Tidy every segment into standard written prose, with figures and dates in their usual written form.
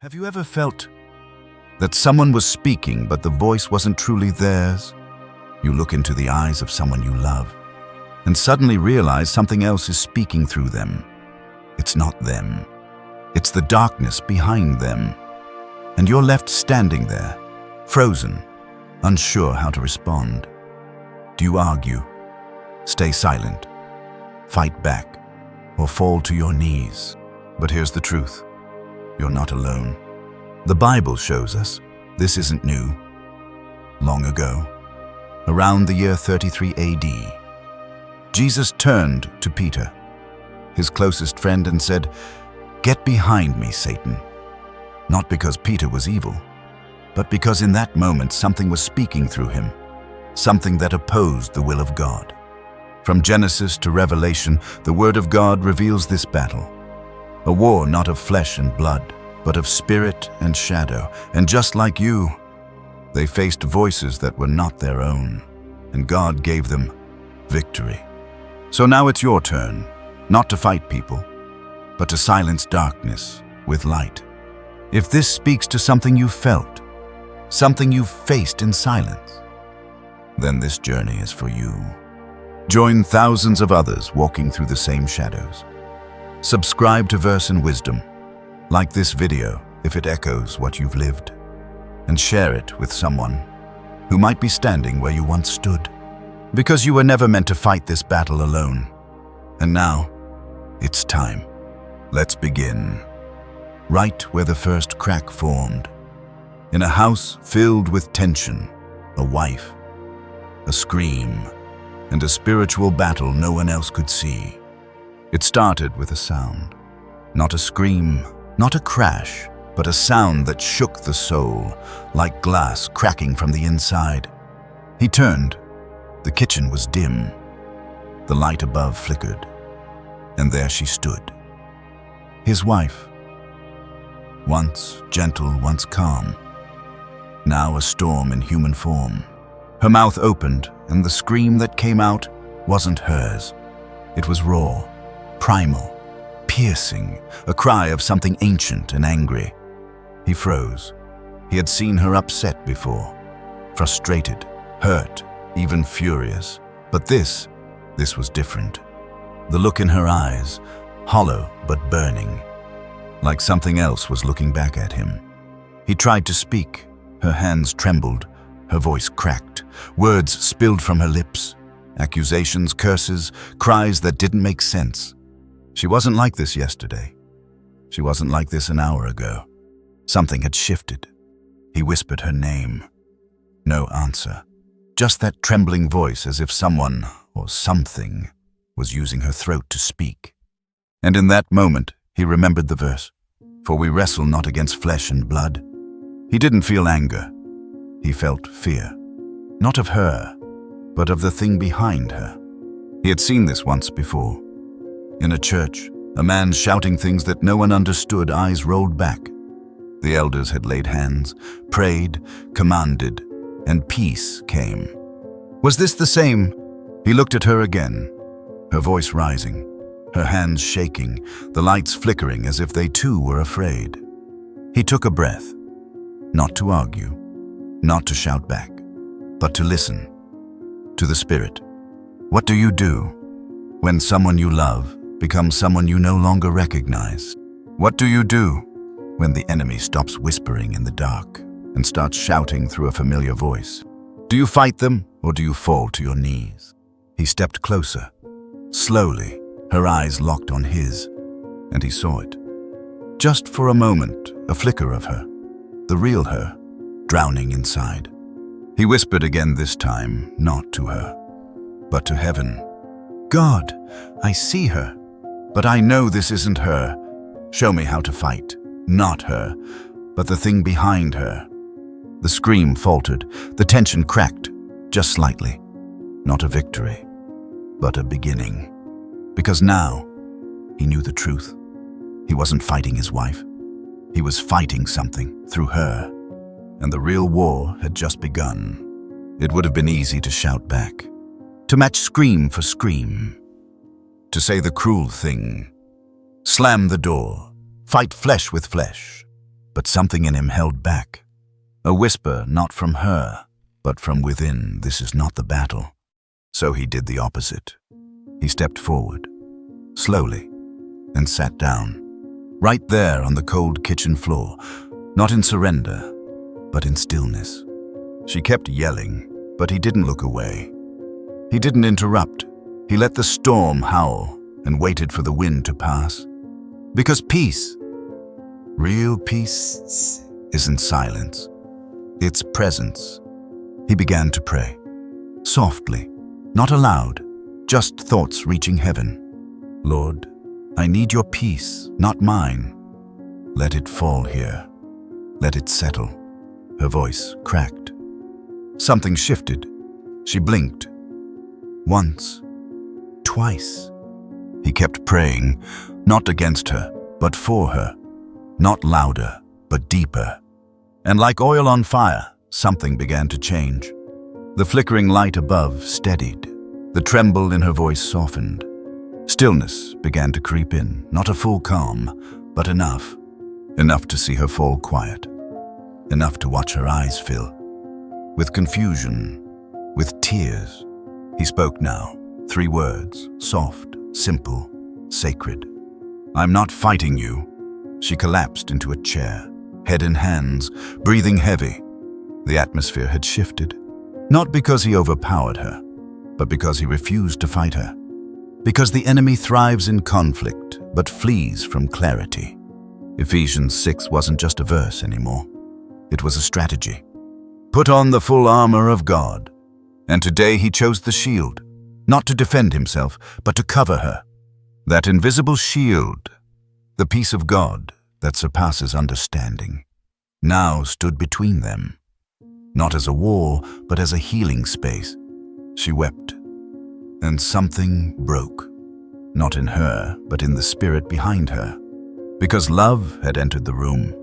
Have you ever felt that someone was speaking but the voice wasn't truly theirs? You look into the eyes of someone you love and suddenly realize something else is speaking through them. It's not them. It's the darkness behind them. And you're left standing there, frozen, unsure how to respond. Do you argue, stay silent, fight back, or fall to your knees? But here's the truth. You're not alone. The Bible shows us this isn't new. Long ago, around the year 33 AD, Jesus turned to Peter, his closest friend, and said, "Get behind me, Satan." Not because Peter was evil, but because in that moment something was speaking through him, something that opposed the will of God. From Genesis to Revelation, the Word of God reveals this battle. A war not of flesh and blood, but of spirit and shadow. And just like you, they faced voices that were not their own, and God gave them victory. So now it's your turn, not to fight people, but to silence darkness with light. If this speaks to something you felt, something you faced in silence, then this journey is for you. Join thousands of others walking through the same shadows. Subscribe to Verse and Wisdom. Like this video if it echoes what you've lived. And share it with someone who might be standing where you once stood. Because you were never meant to fight this battle alone. And now, it's time. Let's begin. Right where the first crack formed. In a house filled with tension, a wife, a scream, and a spiritual battle no one else could see. It started with a sound. Not a scream, not a crash, but a sound that shook the soul, like glass cracking from the inside. He turned. The kitchen was dim. The light above flickered. And there she stood. His wife. Once gentle, once calm. Now a storm in human form. Her mouth opened, and the scream that came out wasn't hers. It was raw, primal, piercing, a cry of something ancient and angry. He froze. He had seen her upset before, frustrated, hurt, even furious. But this was different. The look in her eyes, hollow but burning, like something else was looking back at him. He tried to speak. Her hands trembled. Her voice cracked. Words spilled from her lips. Accusations, curses, cries that didn't make sense. She wasn't like this yesterday. She wasn't like this an hour ago. Something had shifted. He whispered her name. No answer. Just that trembling voice, as if someone or something was using her throat to speak. And in that moment, he remembered the verse, "For we wrestle not against flesh and blood." He didn't feel anger. He felt fear. Not of her, but of the thing behind her. He had seen this once before. In a church, a man shouting things that no one understood, eyes rolled back. The elders had laid hands, prayed, commanded, and peace came. Was this the same? He looked at her again, her voice rising, her hands shaking, the lights flickering as if they too were afraid. He took a breath, not to argue, not to shout back, but to listen, to the Spirit. What do you do when someone you love becomes someone you no longer recognize? What do you do when the enemy stops whispering in the dark and starts shouting through a familiar voice? Do you fight them or do you fall to your knees? He stepped closer. Slowly, her eyes locked on his, and he saw it. Just for a moment, a flicker of her, the real her, drowning inside. He whispered again this time, not to her, but to heaven. "God, I see her, but I know this isn't her. Show me how to fight, not her, but the thing behind her." The scream faltered, the tension cracked, just slightly. Not a victory, but a beginning. Because now, he knew the truth. He wasn't fighting his wife. He was fighting something through her. And the real war had just begun. It would have been easy to shout back, to match scream for scream, to say the cruel thing, slam the door, fight flesh with flesh. but something in him held back. A whisper, not from her, but from within, "This is not the battle." So he did the opposite. He stepped forward, slowly, and sat down, right there on the cold kitchen floor, not in surrender, but in stillness. She kept yelling, but he didn't look away. He didn't interrupt. He let the storm howl and waited for the wind to pass. Because peace, real peace, isn't silence. It's presence. He began to pray, softly, not aloud, just thoughts reaching heaven. "Lord, I need your peace, not mine. Let it fall here. Let it settle." Her voice cracked. Something shifted. She blinked. Once. Twice. He kept praying, not against her, but for her. Not louder, but deeper. And like oil on fire, something began to change. The flickering light above steadied. The tremble in her voice softened. Stillness began to creep in, not a full calm, but enough. Enough to see her fall quiet. Enough to watch her eyes fill. With confusion, with tears. He spoke now, 3 words, soft, simple, sacred. "I'm not fighting you." She collapsed into a chair, head in hands, breathing heavy. The atmosphere had shifted, not because he overpowered her, but because he refused to fight her. Because the enemy thrives in conflict, but flees from clarity. Ephesians 6 wasn't just a verse anymore. It was a strategy. Put on the full armor of God. And today he chose the shield, not to defend himself, but to cover her. That invisible shield, the peace of God that surpasses understanding, now stood between them. Not as a wall, but as a healing space. She wept, and something broke. Not in her, but in the spirit behind her. Because love had entered the room,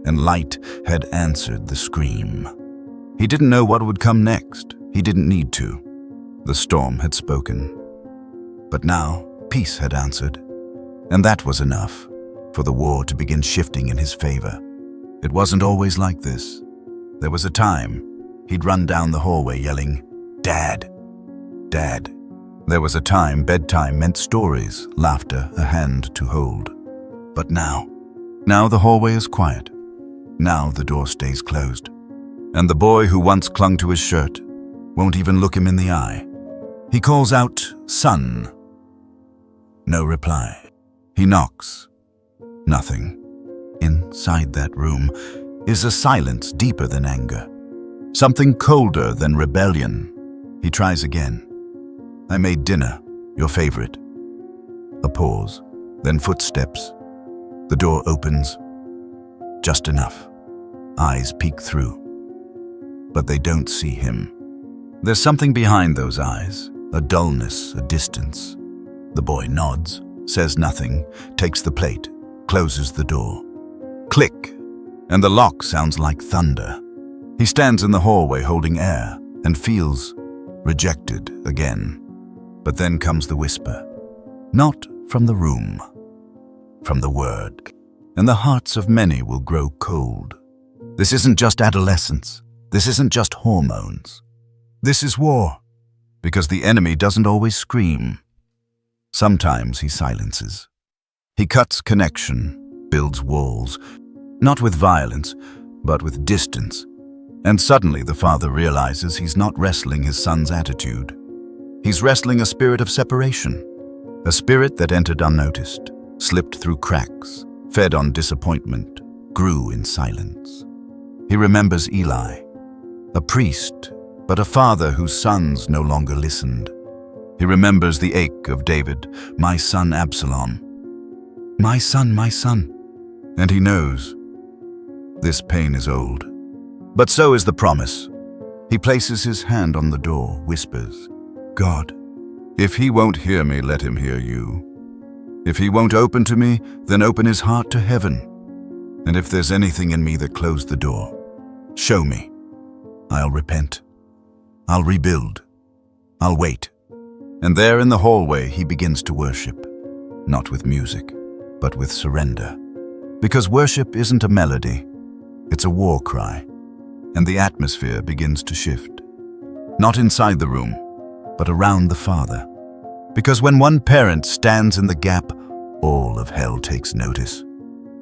and light had answered the scream. He didn't know what would come next. He didn't need to. The storm had spoken. But now, peace had answered. And that was enough for the war to begin shifting in his favor. It wasn't always like this. There was a time he'd run down the hallway yelling, "Dad, Dad." There was a time bedtime meant stories, laughter, a hand to hold. But now the hallway is quiet. Now the door stays closed. And the boy who once clung to his shirt won't even look him in the eye. He calls out, "Son." No reply. He knocks. Nothing. Inside that room is a silence deeper than anger. Something colder than rebellion. He tries again. "I made dinner, your favorite." A pause, then footsteps. The door opens. Just enough. Eyes peek through. But they don't see him. There's something behind those eyes, a dullness, a distance. The boy nods, says nothing, takes the plate, closes the door. Click, and the lock sounds like thunder. He stands in the hallway holding air and feels rejected again. But then comes the whisper, not from the room, from the word. And the hearts of many will grow cold. This isn't just adolescence. This isn't just hormones. This is war, because the enemy doesn't always scream. Sometimes he silences. He cuts connection, builds walls, not with violence, but with distance. And suddenly the father realizes he's not wrestling his son's attitude. He's wrestling a spirit of separation, a spirit that entered unnoticed, slipped through cracks, fed on disappointment, grew in silence. He remembers Eli, a priest, but a father whose sons no longer listened. He remembers the ache of David, "My son Absalom." My son. And he knows this pain is old. But so is the promise. He places his hand on the door, whispers, "God, if he won't hear me, let him hear you. If he won't open to me, then open his heart to heaven. And if there's anything in me that closed the door, show me. I'll repent. I'll rebuild. I'll wait." And there in the hallway he begins to worship, not with music, but with surrender. Because worship isn't a melody, It's a war cry, and the atmosphere begins to shift. Not inside the room, but around the father. Because when one parent stands in the gap, all of hell takes notice.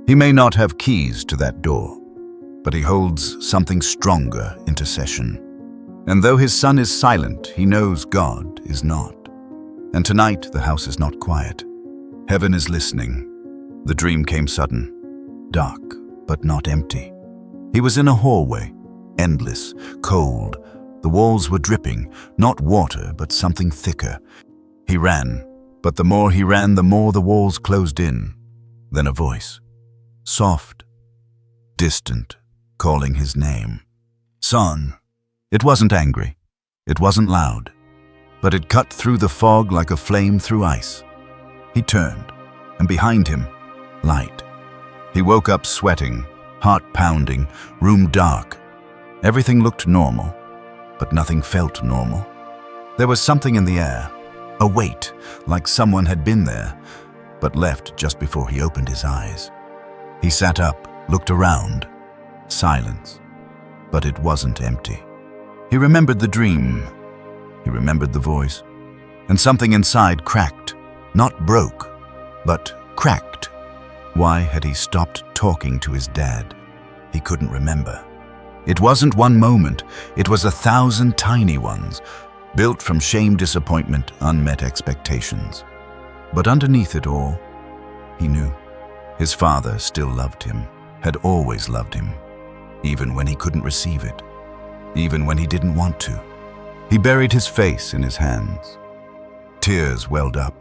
He may not have keys to that door, but he holds something stronger, intercession. And though his son is silent, he knows God is not. And tonight the house is not quiet. Heaven is listening. The dream came sudden, dark, but not empty. He was in a hallway, endless, cold. The walls were dripping, not water, but something thicker. He ran, but the more he ran, the more the walls closed in. Then a voice, soft, distant, calling his name. Son. It wasn't angry. It wasn't loud. But it cut through the fog like a flame through ice. He turned, and behind him, light. He woke up sweating, heart pounding, room dark. Everything looked normal, but nothing felt normal. There was something in the air, a weight, like someone had been there, but left just before he opened his eyes. He sat up, looked around. Silence. But it wasn't empty. He remembered the dream. He remembered the voice. And something inside cracked. Not broke, but cracked. Why had he stopped talking to his dad? He couldn't remember. It wasn't one moment. It was 1,000 tiny ones, built from shame, disappointment, unmet expectations. But underneath it all, he knew. His father still loved him, had always loved him, even when he couldn't receive it, even when he didn't want to. He buried his face in his hands. Tears welled up.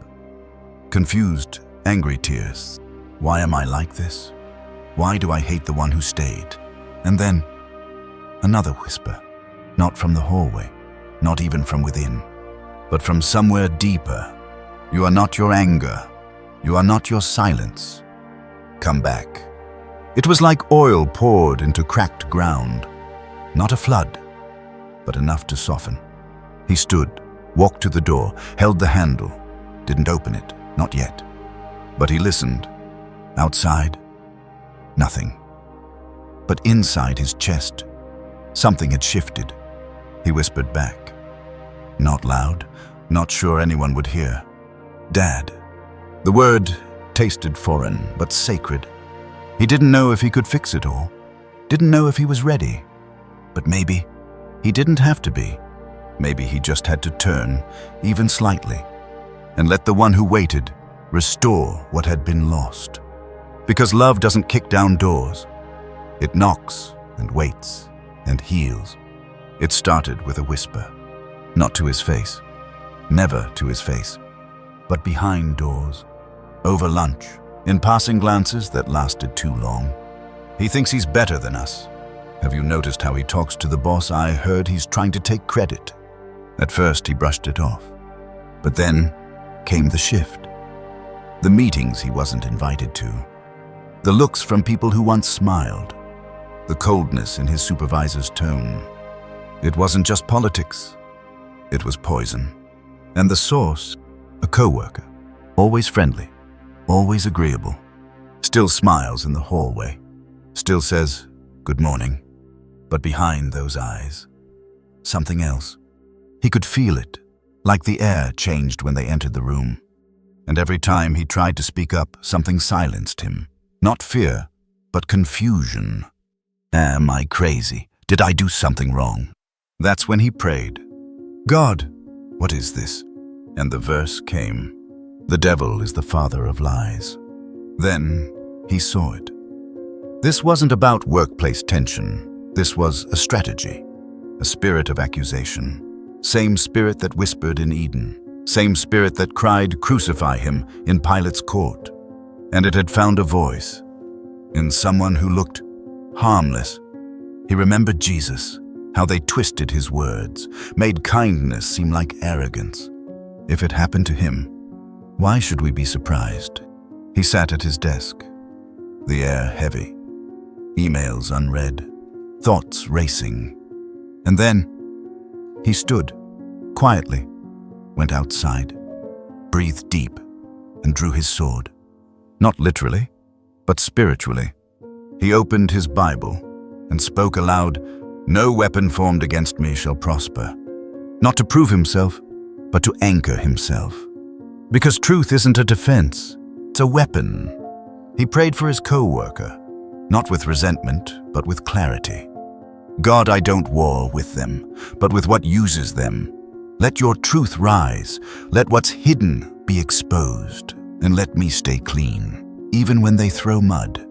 Confused, angry tears. Why am I like this? Why do I hate the one who stayed? And then, another whisper, not from the hallway, not even from within, but from somewhere deeper. You are not your anger. You are not your silence. Come back. It was like oil poured into cracked ground. Not a flood, but enough to soften. He stood, walked to the door, held the handle, didn't open it, not yet. But he listened. Outside, nothing. But inside his chest, something had shifted. He whispered back. Not loud, not sure anyone would hear. Dad. The word tasted foreign, but sacred. He didn't know if he could fix it all. Didn't know if he was ready. But maybe he didn't have to be. Maybe he just had to turn, even slightly, and let the one who waited restore what had been lost. Because love doesn't kick down doors. It knocks and waits and heals. It started with a whisper, not to his face, never to his face, but behind doors, over lunch, in passing glances that lasted too long. He thinks he's better than us. Have you noticed how he talks to the boss? I heard he's trying to take credit. At first he brushed it off, but then came the shift. The meetings he wasn't invited to, the looks from people who once smiled, the coldness in his supervisor's tone. It wasn't just politics, it was poison. And the source, a coworker, always friendly, always agreeable, still smiles in the hallway, still says, "Good morning." But behind those eyes, something else. He could feel it, like the air changed when they entered the room. And every time he tried to speak up, something silenced him. Not fear, but confusion. Am I crazy? Did I do something wrong? That's when he prayed. God, what is this? And the verse came. The devil is the father of lies. Then he saw it. This wasn't about workplace tension. This was a strategy, a spirit of accusation. Same spirit that whispered in Eden. Same spirit that cried, "Crucify him," in Pilate's court. And it had found a voice in someone who looked harmless. He remembered Jesus, how they twisted his words, made kindness seem like arrogance. If it happened to him, why should we be surprised? He sat at his desk, the air heavy, emails unread, thoughts racing. And then he stood, quietly, went outside, breathed deep, and drew his sword. Not literally, but spiritually. He opened his Bible and spoke aloud, "No weapon formed against me shall prosper." Not to prove himself, but to anchor himself. Because truth isn't a defense, it's a weapon. He prayed for his co-worker, not with resentment, but with clarity. "God, I don't war with them, but with what uses them. Let your truth rise, let what's hidden be exposed, and let me stay clean, even when they throw mud."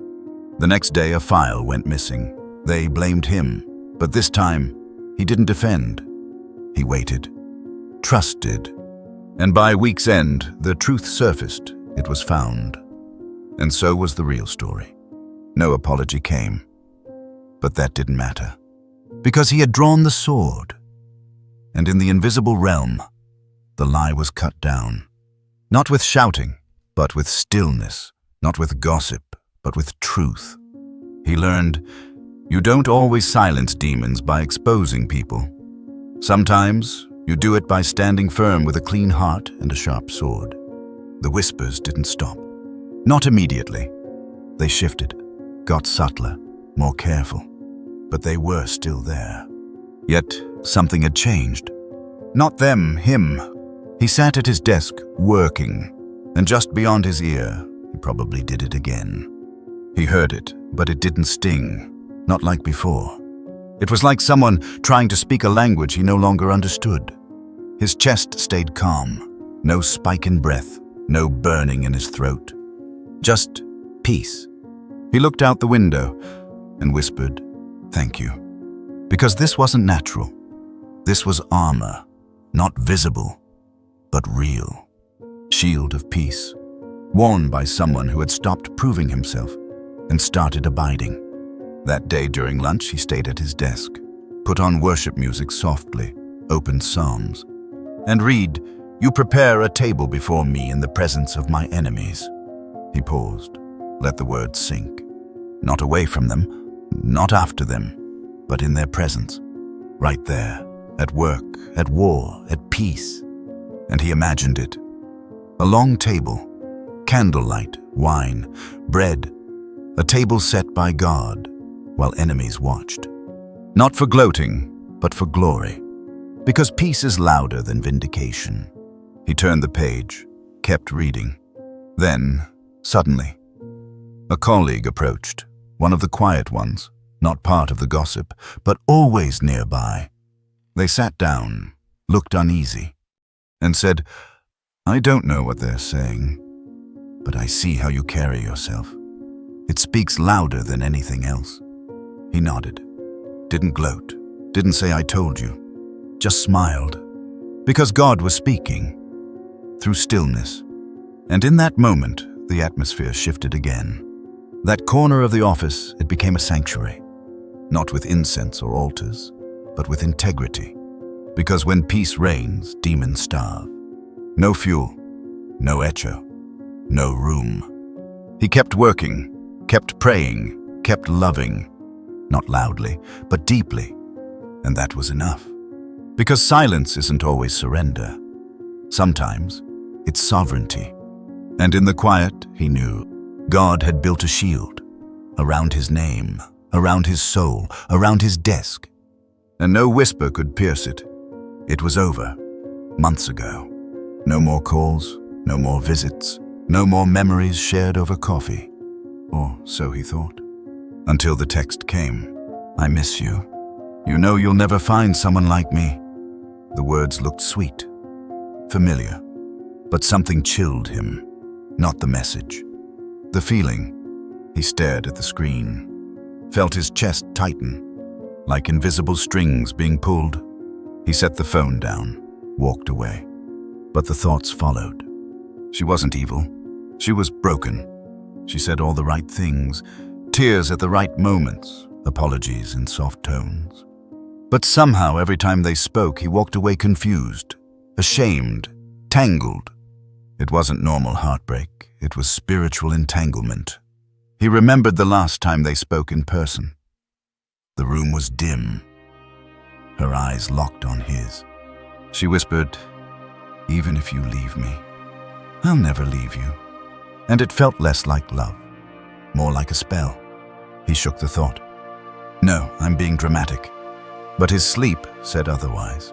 The next day, a file went missing. They blamed him, but this time, he didn't defend. He waited, trusted, and by week's end, the truth surfaced. It was found. And so was the real story. No apology came. But that didn't matter, because he had drawn the sword. And in the invisible realm, the lie was cut down. Not with shouting, but with stillness. Not with gossip, but with truth. He learned, you don't always silence demons by exposing people. Sometimes, you do it by standing firm with a clean heart and a sharp sword. The whispers didn't stop. Not immediately. They shifted, got subtler, more careful. But they were still there. Yet, something had changed. Not them, him. He sat at his desk, working, and just beyond his ear, he probably did it again. He heard it, but it didn't sting, not like before. It was like someone trying to speak a language he no longer understood. His chest stayed calm, no spike in breath, no burning in his throat. Just peace. He looked out the window and whispered, "Thank you." Because this wasn't natural. This was armor, not visible, but real. Shield of peace, worn by someone who had stopped proving himself and started abiding. That day during lunch, he stayed at his desk, put on worship music softly, opened Psalms, and read, "You prepare a table before me in the presence of my enemies." He paused, let the words sink. Not away from them, not after them, but in their presence, right there, at work, at war, at peace. And he imagined it. A long table, candlelight, wine, bread, a table set by God, while enemies watched. Not for gloating, but for glory. Because peace is louder than vindication. He turned the page, kept reading. Then, suddenly, a colleague approached, one of the quiet ones, not part of the gossip, but always nearby. They sat down, looked uneasy, and said, "I don't know what they're saying, but I see how you carry yourself. It speaks louder than anything else." He nodded, didn't gloat, didn't say "I told you," just smiled, because God was speaking, through stillness. And in that moment, the atmosphere shifted again. That corner of the office, it became a sanctuary, not with incense or altars, but with integrity. Because when peace reigns, demons starve. No fuel, no echo, no room. He kept working, kept praying, kept loving, not loudly, but deeply, and that was enough. Because silence isn't always surrender. Sometimes, it's sovereignty. And in the quiet, he knew, God had built a shield around his name, around his soul, around his desk. And no whisper could pierce it. It was over, months ago. No more calls, no more visits, no more memories shared over coffee. Or so he thought. Until the text came, "I miss you. You know you'll never find someone like me." The words looked sweet, familiar, but something chilled him, not the message. The feeling. He stared at the screen, felt his chest tighten, like invisible strings being pulled. He set the phone down, walked away. But the thoughts followed. She wasn't evil. She was broken. She said all the right things, tears at the right moments, apologies in soft tones. But somehow every time they spoke, he walked away confused, ashamed, tangled. It wasn't normal heartbreak, it was spiritual entanglement. He remembered the last time they spoke in person. The room was dim. Her eyes locked on his. She whispered, "Even if you leave me, I'll never leave you." And it felt less like love, more like a spell. He shook the thought. No, I'm being dramatic. But his sleep said otherwise.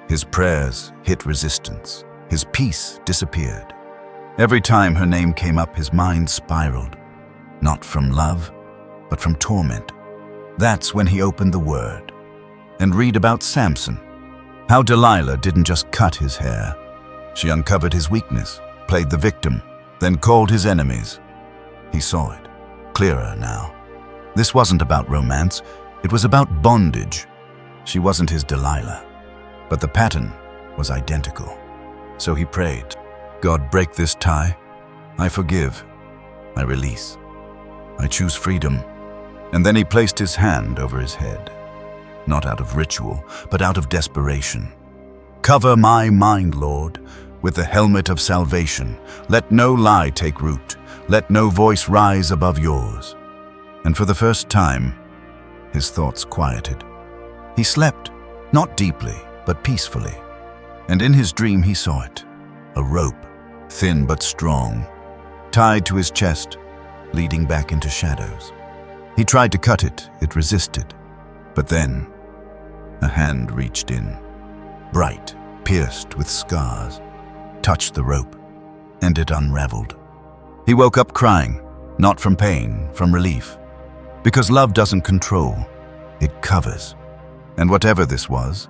His prayers hit resistance. His peace disappeared. Every time her name came up, his mind spiraled. Not from love, but from torment. That's when he opened the Word and read about Samson. How Delilah didn't just cut his hair. She uncovered his weakness, played the victim, then called his enemies. He saw it, clearer now. This wasn't about romance, it was about bondage. She wasn't his Delilah, but the pattern was identical. So he prayed, God, break this tie. I forgive. I release. I choose freedom. And then he placed his hand over his head. Not out of ritual, but out of desperation. Cover my mind, Lord, with the helmet of salvation. Let no lie take root. Let no voice rise above yours. And for the first time, his thoughts quieted. He slept, not deeply, but peacefully. And in his dream he saw it, a rope, thin but strong, tied to his chest, leading back into shadows. He tried to cut it, it resisted. But then, a hand reached in, bright, pierced with scars, touched the rope, and it unraveled. He woke up crying, not from pain, from relief. Because love doesn't control, it covers. And whatever this was,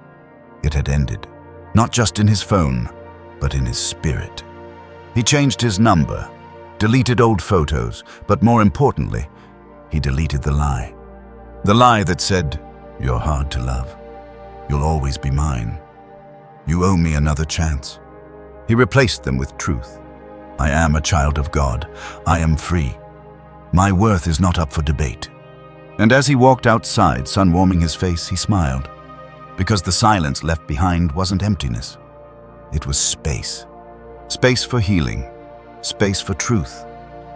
it had ended. Not just in his phone, but in his spirit. He changed his number, deleted old photos, but more importantly, he deleted the lie. The lie that said, you're hard to love. You'll always be mine. You owe me another chance. He replaced them with truth. I am a child of God. I am free. My worth is not up for debate. And as he walked outside, sun warming his face, he smiled. Because the silence left behind wasn't emptiness. It was space. Space for healing. Space for truth.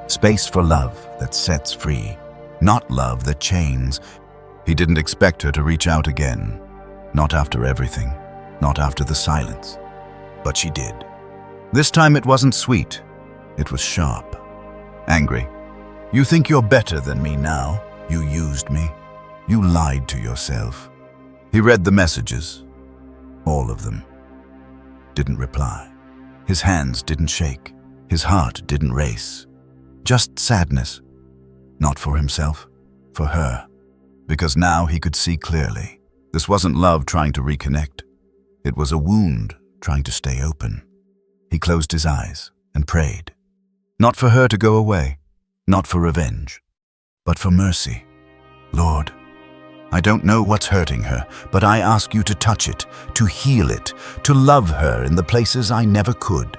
Space for love that sets free. Not love that chains. He didn't expect her to reach out again. Not after everything. Not after the silence. But she did. This time it wasn't sweet. It was sharp. Angry. You think you're better than me now? You used me. You lied to yourself. He read the messages. All of them. Didn't reply. His hands didn't shake. His heart didn't race. Just sadness. Not for himself, for her. Because now he could see clearly. This wasn't love trying to reconnect. It was a wound trying to stay open. He closed his eyes and prayed. Not for her to go away. Not for revenge. But for mercy. Lord, I don't know what's hurting her, but I ask you to touch it, to heal it, to love her in the places I never could.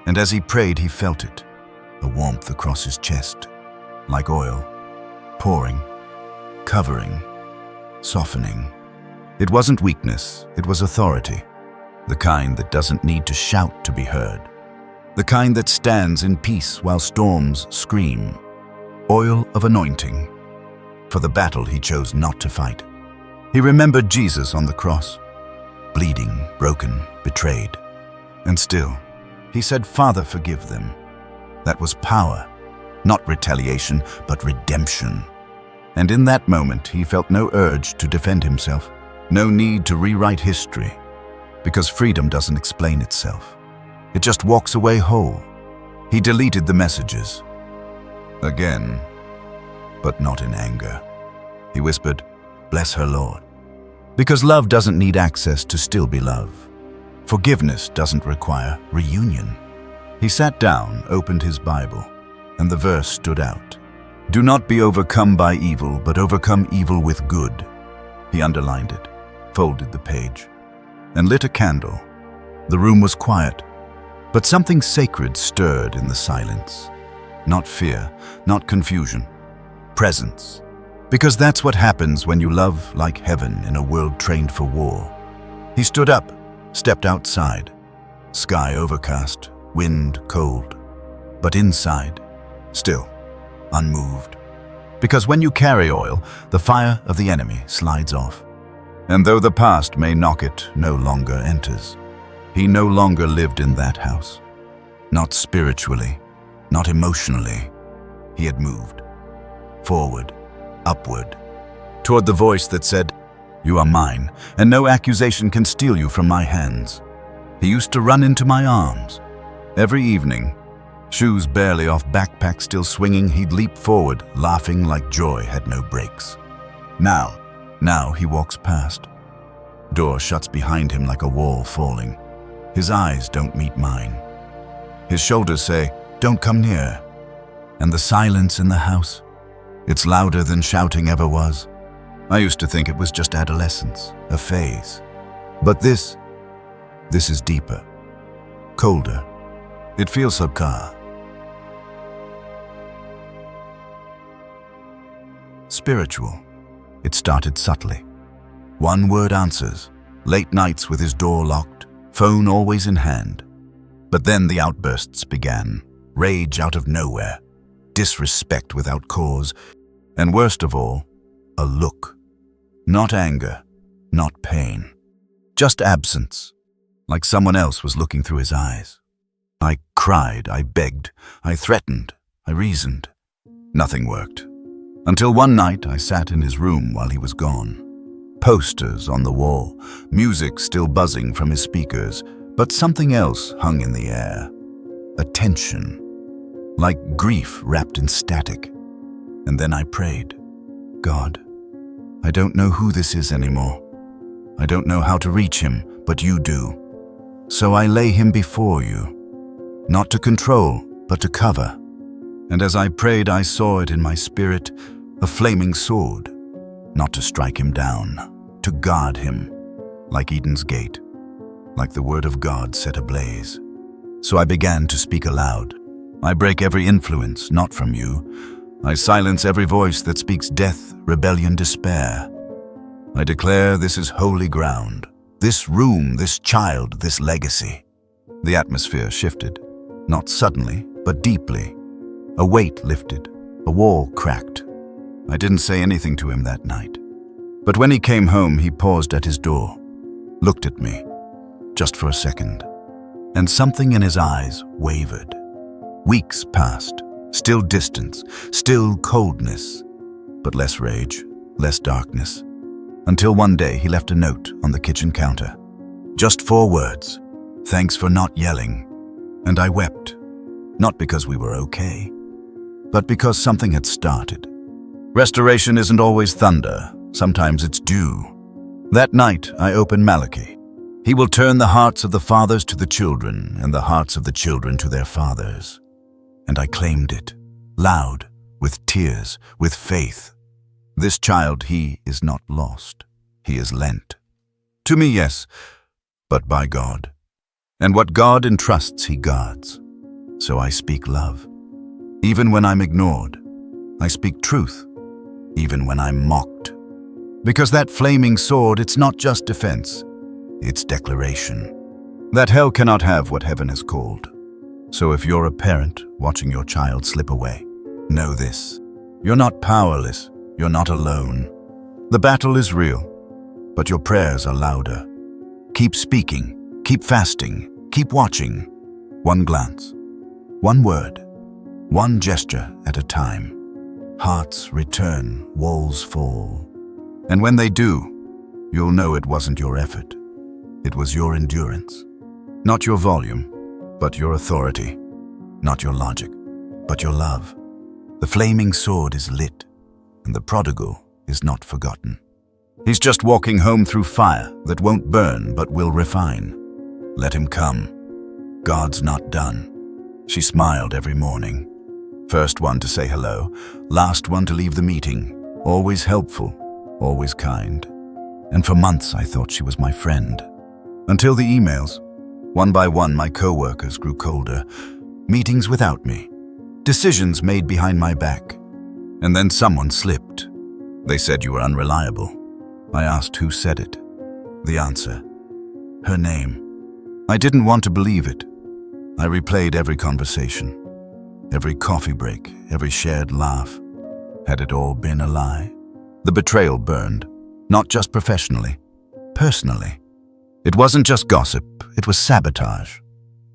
And as he prayed, he felt it, a warmth across his chest, like oil, pouring, covering, softening. It wasn't weakness, it was authority, the kind that doesn't need to shout to be heard, the kind that stands in peace while storms scream. Oil of anointing. For the battle he chose not to fight. He remembered Jesus on the cross, bleeding, broken, betrayed. And still, he said, Father, forgive them. That was power, not retaliation, but redemption. And in that moment, he felt no urge to defend himself, no need to rewrite history, because freedom doesn't explain itself. It just walks away whole. He deleted the messages. Again, but not in anger. He whispered, bless her, Lord. Because love doesn't need access to still be love. Forgiveness doesn't require reunion. He sat down, opened his Bible, and the verse stood out. Do not be overcome by evil, but overcome evil with good. He underlined it, folded the page, and lit a candle. The room was quiet, but something sacred stirred in the silence. Not fear, not confusion. Presence. Because that's what happens when you love like heaven in a world trained for war. He stood up, stepped outside. Sky overcast, wind cold. But inside, still, unmoved. Because when you carry oil, the fire of the enemy slides off. And though the past may knock, it no longer enters. He no longer lived in that house. Not spiritually, not emotionally. He had moved. Forward, upward, toward the voice that said, "You are mine, and no accusation can steal you from my hands." He used to run into my arms. Every evening, shoes barely off, backpack still swinging, he'd leap forward, laughing like joy had no brakes. Now he walks past. Door shuts behind him like a wall falling. His eyes don't meet mine. His shoulders say, "Don't come near." And the silence in the house, it's louder than shouting ever was. I used to think it was just adolescence, a phase. But this is deeper, colder. It feels so car. Spiritual. It started subtly. One-word answers, late nights with his door locked, phone always in hand. But then the outbursts began, rage out of nowhere, disrespect without cause, and worst of all, a look. Not anger, not pain, just absence, like someone else was looking through his eyes. I cried, I begged, I threatened, I reasoned. Nothing worked. Until one night I sat in his room while he was gone. Posters on the wall, music still buzzing from his speakers, but something else hung in the air. A tension, like grief wrapped in static. And then I prayed, "God, I don't know who this is anymore. I don't know how to reach him, but you do. So I lay him before you, not to control, but to cover." And as I prayed, I saw it in my spirit, a flaming sword, not to strike him down, to guard him, like Eden's gate, like the word of God set ablaze. So I began to speak aloud. I break every influence, not from you. I silence every voice that speaks death, rebellion, despair. I declare this is holy ground, this room, this child, this legacy. The atmosphere shifted, not suddenly, but deeply. A weight lifted, a wall cracked. I didn't say anything to him that night. But when he came home, he paused at his door, looked at me, just for a second, and something in his eyes wavered. Weeks passed, still distance, still coldness, but less rage, less darkness, until one day he left a note on the kitchen counter. Just 4 words, "Thanks for not yelling." And I wept, not because we were okay, but because something had started. Restoration isn't always thunder, sometimes it's dew. That night I opened Malachi. He will turn the hearts of the fathers to the children, and the hearts of the children to their fathers. And I claimed it, loud, with tears, with faith. This child, he is not lost. He is lent. To me, yes, but by God. And what God entrusts, he guards. So I speak love. Even when I'm ignored, I speak truth. Even when I'm mocked. Because that flaming sword, it's not just defense. It's declaration. That hell cannot have what heaven has called. So if you're a parent watching your child slip away, know this. You're not powerless. You're not alone. The battle is real, but your prayers are louder. Keep speaking. Keep fasting. Keep watching. One glance. One word. One gesture at a time. Hearts return. Walls fall. And when they do, you'll know it wasn't your effort. It was your endurance. Not your volume, but your authority. Not your logic, but your love. The flaming sword is lit, and the prodigal is not forgotten. He's just walking home through fire that won't burn but will refine. Let him come. God's not done. She smiled every morning. First one to say hello, last one to leave the meeting. Always helpful, always kind. And for months I thought she was my friend. Until the emails. One by one my co-workers grew colder. Meetings without me. Decisions made behind my back. And then someone slipped. They said you were unreliable. I asked who said it. The answer. Her name. I didn't want to believe it. I replayed every conversation. Every coffee break, every shared laugh. Had it all been a lie? The betrayal burned. Not just professionally. Personally. It wasn't just gossip. It was sabotage.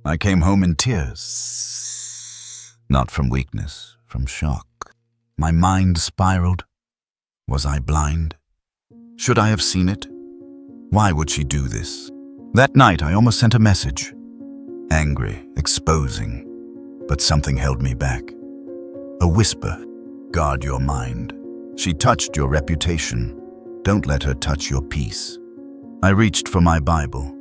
I came home in tears. Not from weakness, from shock. My mind spiraled. Was I blind? Should I have seen it? Why would she do this? That night, I almost sent a message. Angry, exposing, but something held me back. A whisper, guard your mind. She touched your reputation. Don't let her touch your peace. I reached for my Bible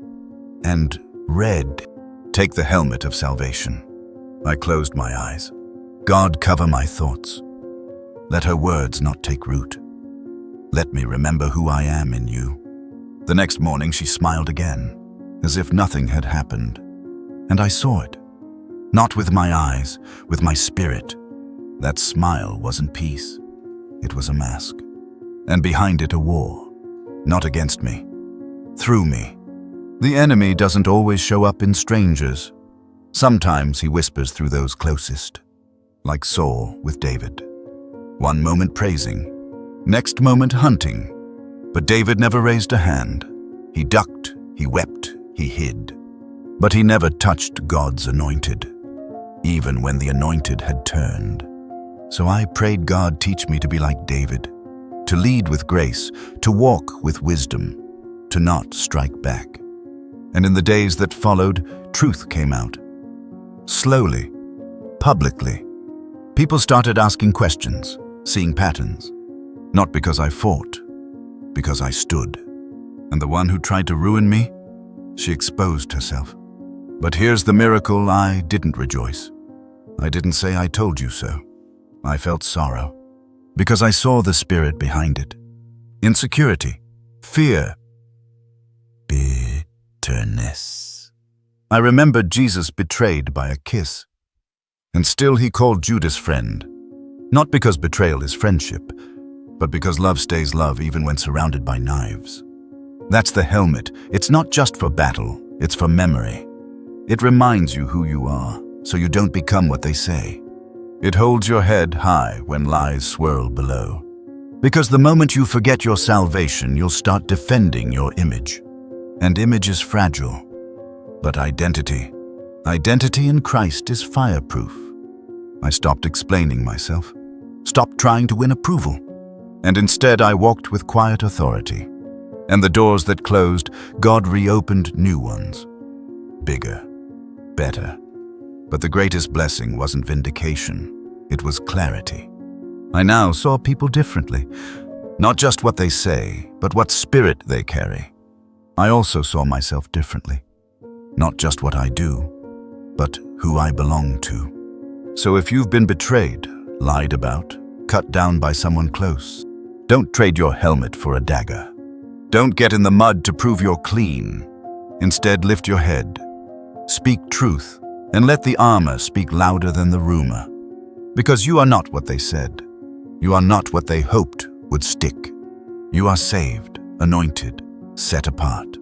and read, take the helmet of salvation. I closed my eyes. God, cover my thoughts. Let her words not take root. Let me remember who I am in you. The next morning she smiled again, as if nothing had happened. And I saw it. Not with my eyes, with my spirit. That smile wasn't peace. It was a mask. And behind it a war. Not against me. Through me. The enemy doesn't always show up in strangers. Sometimes he whispers through those closest. Like Saul with David. One moment praising, next moment hunting. But David never raised a hand. He ducked, he wept, he hid. But he never touched God's anointed, even when the anointed had turned. So I prayed God teach me to be like David, to lead with grace, to walk with wisdom, to not strike back. And in the days that followed, truth came out. Slowly, publicly, people started asking questions, seeing patterns. Not because I fought, because I stood. And the one who tried to ruin me, she exposed herself. But here's the miracle: I didn't rejoice. I didn't say I told you so. I felt sorrow, because I saw the spirit behind it. Insecurity, fear, bitterness. I remembered Jesus betrayed by a kiss. And still he called Judas friend. Not because betrayal is friendship, but because love stays love even when surrounded by knives. That's the helmet. It's not just for battle, it's for memory. It reminds you who you are, so you don't become what they say. It holds your head high when lies swirl below. Because the moment you forget your salvation, you'll start defending your image. And image is fragile. But identity in Christ is fireproof. I stopped explaining myself, stopped trying to win approval, and instead I walked with quiet authority. And the doors that closed, God reopened new ones. Bigger, better. But the greatest blessing wasn't vindication, it was clarity. I now saw people differently, not just what they say, but what spirit they carry. I also saw myself differently, not just what I do, but who I belong to. So if you've been betrayed, lied about, cut down by someone close, don't trade your helmet for a dagger. Don't get in the mud to prove you're clean. Instead, lift your head. Speak truth, and let the armor speak louder than the rumor. Because you are not what they said. You are not what they hoped would stick. You are saved, anointed, set apart.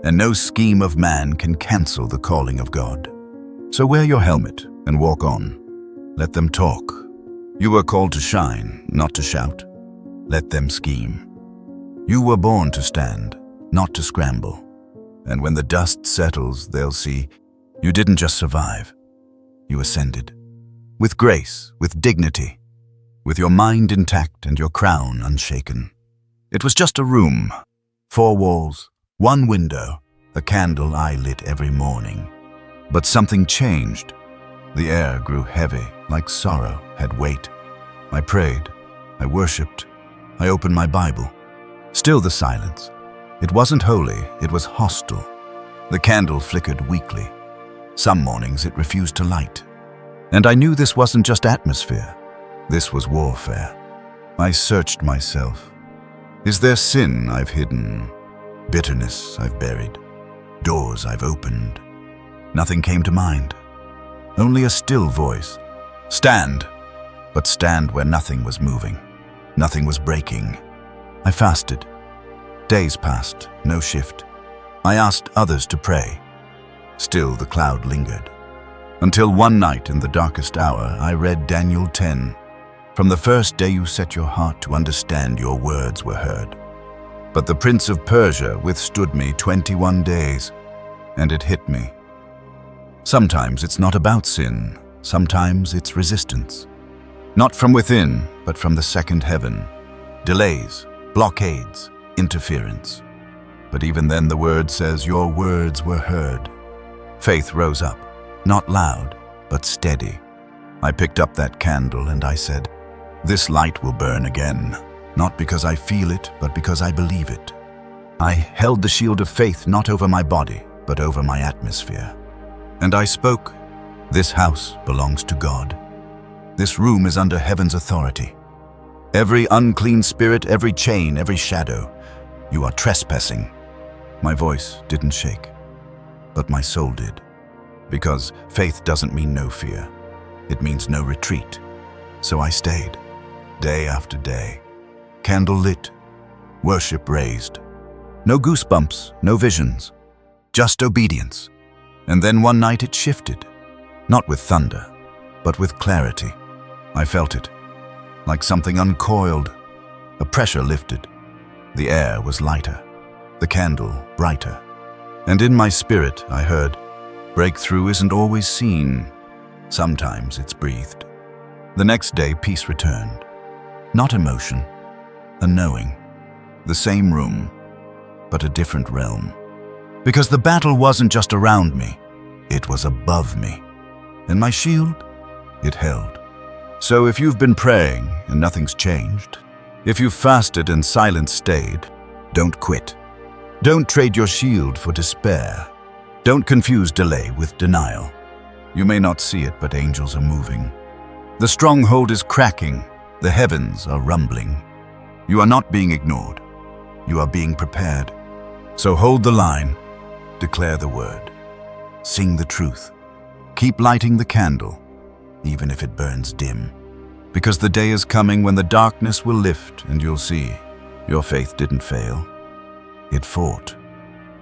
And no scheme of man can cancel the calling of God. So wear your helmet and walk on. Let them talk. You were called to shine, not to shout. Let them scheme. You were born to stand, not to scramble. And when the dust settles, they'll see you didn't just survive. You ascended. With grace, with dignity, with your mind intact and your crown unshaken. It was just a room, 4 walls, 1 window, a candle I lit every morning. But something changed. The air grew heavy, like sorrow had weight. I prayed, I worshipped, I opened my Bible. Still the silence. It wasn't holy, it was hostile. The candle flickered weakly. Some mornings it refused to light. And I knew this wasn't just atmosphere. This was warfare. I searched myself. Is there sin I've hidden? Bitterness I've buried? Doors I've opened? Nothing came to mind. Only a still voice. Stand! But stand where nothing was moving. Nothing was breaking. I fasted. Days passed, no shift. I asked others to pray. Still the cloud lingered. Until one night in the darkest hour, I read Daniel 10. From the first day you set your heart to understand, your words were heard. But the prince of Persia withstood me 21 days, and it hit me. Sometimes it's not about sin. Sometimes it's resistance. Not from within, but from the second heaven. Delays, blockades, interference. But even then the word says, your words were heard. Faith rose up, not loud, but steady. I picked up that candle and I said, this light will burn again, not because I feel it, but because I believe it. I held the shield of faith not over my body, but over my atmosphere. And I spoke, this house belongs to God. This room is under heaven's authority. Every unclean spirit, every chain, every shadow, you are trespassing. My voice didn't shake, but my soul did. Because faith doesn't mean no fear. It means no retreat. So I stayed, day after day. Candle lit, worship raised. No goosebumps, no visions, just obedience. And then one night it shifted, not with thunder, but with clarity. I felt it, like something uncoiled. A pressure lifted. The air was lighter, the candle brighter. And in my spirit I heard, breakthrough isn't always seen. Sometimes it's breathed. The next day peace returned. Not emotion, a knowing. The same room, but a different realm. Because the battle wasn't just around me, it was above me. And my shield, it held. So if you've been praying and nothing's changed, if you've fasted and silence stayed, don't quit. Don't trade your shield for despair. Don't confuse delay with denial. You may not see it, but angels are moving. The stronghold is cracking. The heavens are rumbling. You are not being ignored. You are being prepared. So hold the line. Declare the word. Sing the truth. Keep lighting the candle, even if it burns dim. Because the day is coming when the darkness will lift and you'll see your faith didn't fail. It fought.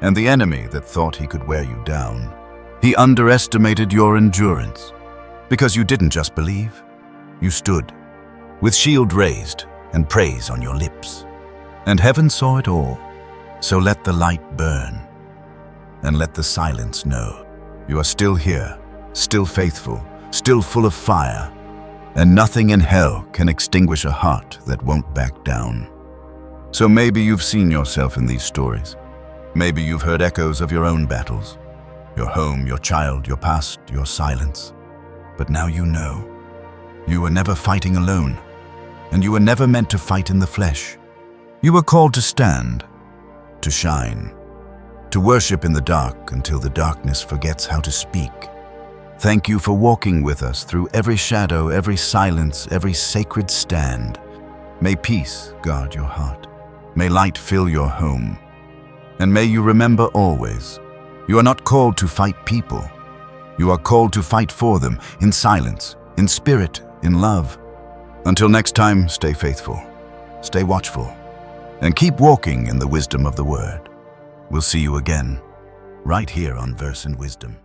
And the enemy that thought he could wear you down, he underestimated your endurance. Because you didn't just believe, you stood, with shield raised and praise on your lips. And heaven saw it all. So let the light burn, and let the silence know. You are still here, still faithful, still full of fire, and nothing in hell can extinguish a heart that won't back down. So maybe you've seen yourself in these stories. Maybe you've heard echoes of your own battles, your home, your child, your past, your silence. But now you know. You were never fighting alone, and you were never meant to fight in the flesh. You were called to stand, to shine, to worship in the dark until the darkness forgets how to speak. Thank you for walking with us through every shadow, every silence, every sacred stand. May peace guard your heart. May light fill your home. And may you remember always, you are not called to fight people. You are called to fight for them in silence, in spirit, in love. Until next time, stay faithful, stay watchful, and keep walking in the wisdom of the Word. We'll see you again, right here on Verse and Wisdom.